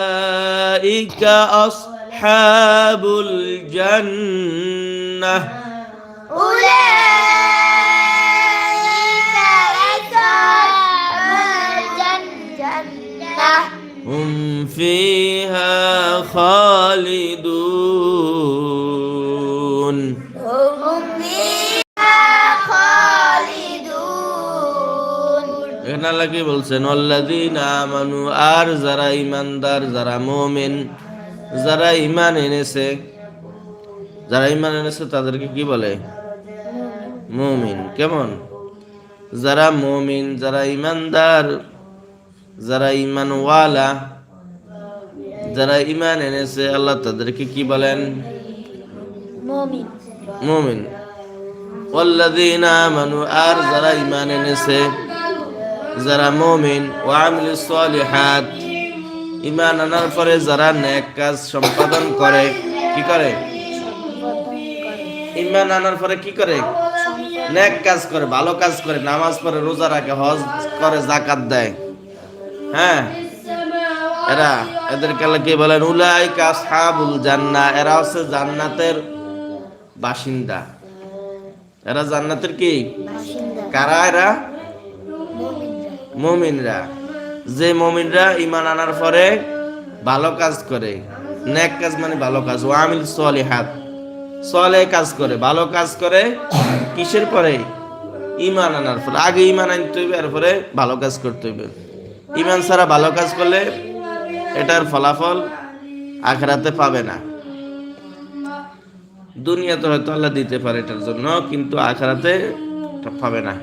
أولئك أصحاب الجنة أولئك أصحاب الجنة هم فيها خالدون هم فيها خالدون এখানে আল্লাহ কি বলছেন? আল্লাযীনা আমানু, আর যারা ঈমানদার, যারা মুমিন, যারা ঈমান এনেছে, যারা ঈমান এনেছে তাদেরকে কি বলে? মুমিন। কেমন? যারা মুমিন, যারা ঈমানদার, যারা ঈমানওয়ালা, যারা ঈমান এনেছে আল্লাহ তাদেরকে কি বলেন? মুমিন মুমিন। ওয়াল্লাযীনা আমানু, আর যারা ঈমান এনেছে, যারা মুমিন, ওয়া আমিলুস সলিহাত, ঈমান আনার পরে যারা নেক কাজ সম্পাদন করে, কি করে? ঈমান আনার পরে কি করে? নেক কাজ করে, ভালো কাজ করে, নামাজ পড়ে, রোজা রাখে, হজ করে, যাকাত দেয়। হ্যাঁ, এদেরকে আল্লাহ কি বলেন? উলাইকা আসহাবুল জান্নাহ, এরা হচ্ছে জান্নাতের বাসিন্দা। এরা জান্নাতের কি? কারা এরা? মুমিনরা। যে মুমিনরা ঈমান আনার পরে ভালো কাজ করে, নেক কাজ মানে ভালো কাজ, ওয়া আমিল সলিহাত, সলে কাজ করে, ভালো কাজ করে, কিসের পরে? ঈমান আনার পরে। আগে ঈমান আনতে হইবে, এরপরে ভালো কাজ করতে হইবে। ঈমান ছাড়া ভালো কাজ করলে এটার ফলাফল আখিরাতে পাবে না। দুনিয়াতে হয়তো আল্লাহ দিতে পারে এটার জন্য, কিন্তু আখিরাতে পাবে না।